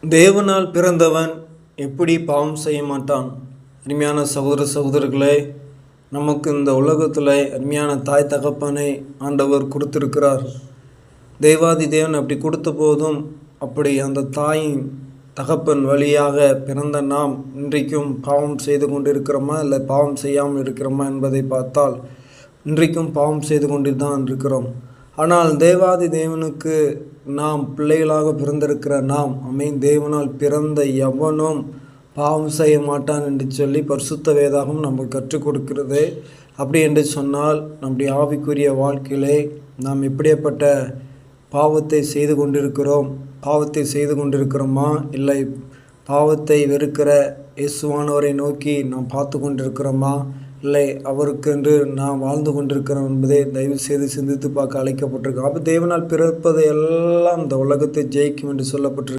தேவனால் பிறந்தவன் எப்படி பாவம் செய்ய மாட்டான்? அருமையான சகோதர சகோதரர்களே, நமக்கு இந்த உலகத்தில் அருமையான தாய் தகப்பனை ஆண்டவர் கொடுத்திருக்கிறார். தேவாதி தேவன் அப்படி கொடுத்த போதும் அப்படி அந்த தாயின் தகப்பன் வழியாக பிறந்த நாம் இன்றைக்கும் பாவம் செய்து கொண்டிருக்கிறோமா இல்லை பாவம் செய்யாமல் இருக்கிறோமா என்பதை பார்த்தால் இன்றைக்கும் பாவம் செய்து கொண்டு தான் இருக்கிறோம். ஆனால் தேவாதி தேவனுக்கு நாம் பிள்ளைகளாக பிறந்திருக்கிற நாம் தேவனால் பிறந்த எவனும் பாவம் செய்ய மாட்டான் என்று சொல்லி பரிசுத்த வேதாகம் நமக்கு கற்றுக் கொடுக்கிறது. அப்படி என்று சொன்னால் நம்முடைய ஆவிக்குரிய வாழ்க்கையிலே நாம் எப்படிப்பட்ட பாவத்தை செய்து கொண்டிருக்கிறோமா இல்லை பாவத்தை வெறுக்கிற இயேசுவானவரை நோக்கி நாம் பார்த்து கொண்டிருக்கிறோமா இல்லை அவருக்கென்று நாம் வாழ்ந்து கொண்டிருக்கிறோம் என்பதை தயவு செய்து சிந்தித்து பார்க்க அழைக்கப்பட்டிருக்கோம். அப்போ தேவனால் பிறப்பதை எல்லாம் இந்த உலகத்தை ஜெயிக்கும் என்று சொல்லப்பட்டிருக்கு.